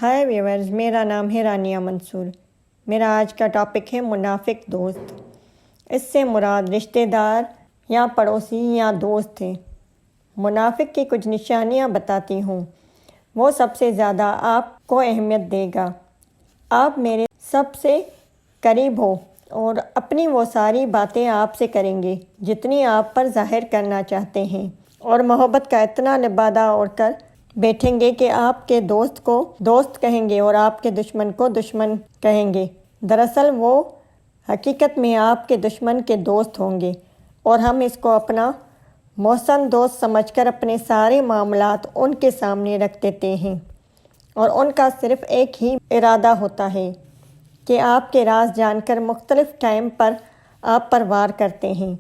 ہائے viewers, میرا نام ہے رانیہ منصور۔ میرا آج کا ٹاپک ہے منافق دوست۔ اس سے مراد رشتہ دار یا پڑوسی یا دوست ہیں۔ منافق کی کچھ نشانیاں بتاتی ہوں۔ وہ سب سے زیادہ آپ کو اہمیت دے گا، آپ میرے سب سے قریب ہو اور اپنی وہ ساری باتیں آپ سے کریں گے جتنی آپ پر ظاہر کرنا چاہتے ہیں، اور محبت کا اتنا لبادہ اوڑھ کر بیٹھیں گے کہ آپ کے دوست کو دوست کہیں گے اور آپ کے دشمن کو دشمن کہیں گے۔ دراصل وہ حقیقت میں آپ کے دشمن کے دوست ہوں گے، اور ہم اس کو اپنا محسن دوست سمجھ کر اپنے سارے معاملات ان کے سامنے رکھ دیتے ہیں، اور ان کا صرف ایک ہی ارادہ ہوتا ہے کہ آپ کے راز جان کر مختلف ٹائم پر آپ پر وار کرتے ہیں۔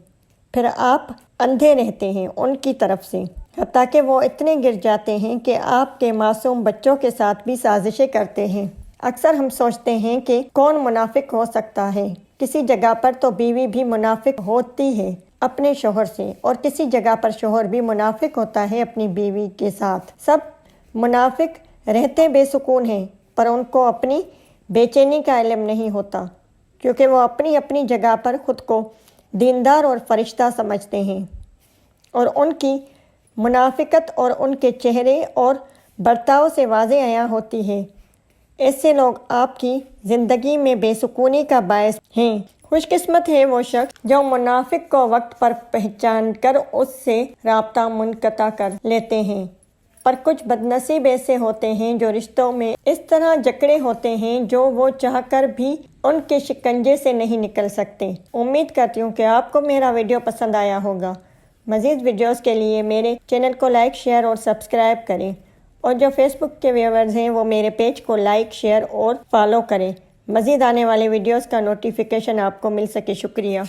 پھر آپ اندھے رہتے ہیں ان کی طرف سے، حتیٰ کہ وہ اتنے گر جاتے ہیں کہ آپ کے معصوم بچوں کے ساتھ بھی سازشیں کرتے ہیں۔ اکثر ہم سوچتے ہیں کہ کون منافق ہو سکتا ہے۔ کسی جگہ پر تو بیوی بھی منافق ہوتی ہے اپنے شوہر سے، اور کسی جگہ پر شوہر بھی منافق ہوتا ہے اپنی بیوی کے ساتھ۔ سب منافق رہتے بے سکون ہیں، پر ان کو اپنی بے چینی کا علم نہیں ہوتا، کیونکہ وہ اپنی اپنی جگہ پر خود کو دیندار اور فرشتہ سمجھتے ہیں، اور ان کی منافقت اور ان کے چہرے اور برتاؤ سے واضح عیاں ہوتی ہے۔ ایسے لوگ آپ کی زندگی میں بے سکونی کا باعث ہیں۔ خوش قسمت ہے وہ شخص جو منافق کو وقت پر پہچان کر اس سے رابطہ منقطع کر لیتے ہیں، پر کچھ بدنصیب ایسے ہوتے ہیں جو رشتوں میں اس طرح جکڑے ہوتے ہیں جو وہ چاہ کر بھی ان کے شکنجے سے نہیں نکل سکتے۔ امید کرتی ہوں کہ آپ کو میرا ویڈیو پسند آیا ہوگا۔ مزید ویڈیوز کے لیے میرے چینل کو لائک، شیئر اور سبسکرائب کریں، اور جو فیس بک کے ویورز ہیں وہ میرے پیج کو لائک، شیئر اور فالو کریں، مزید آنے والے ویڈیوز کا نوٹیفیکیشن آپ کو مل سکے۔ شکریہ۔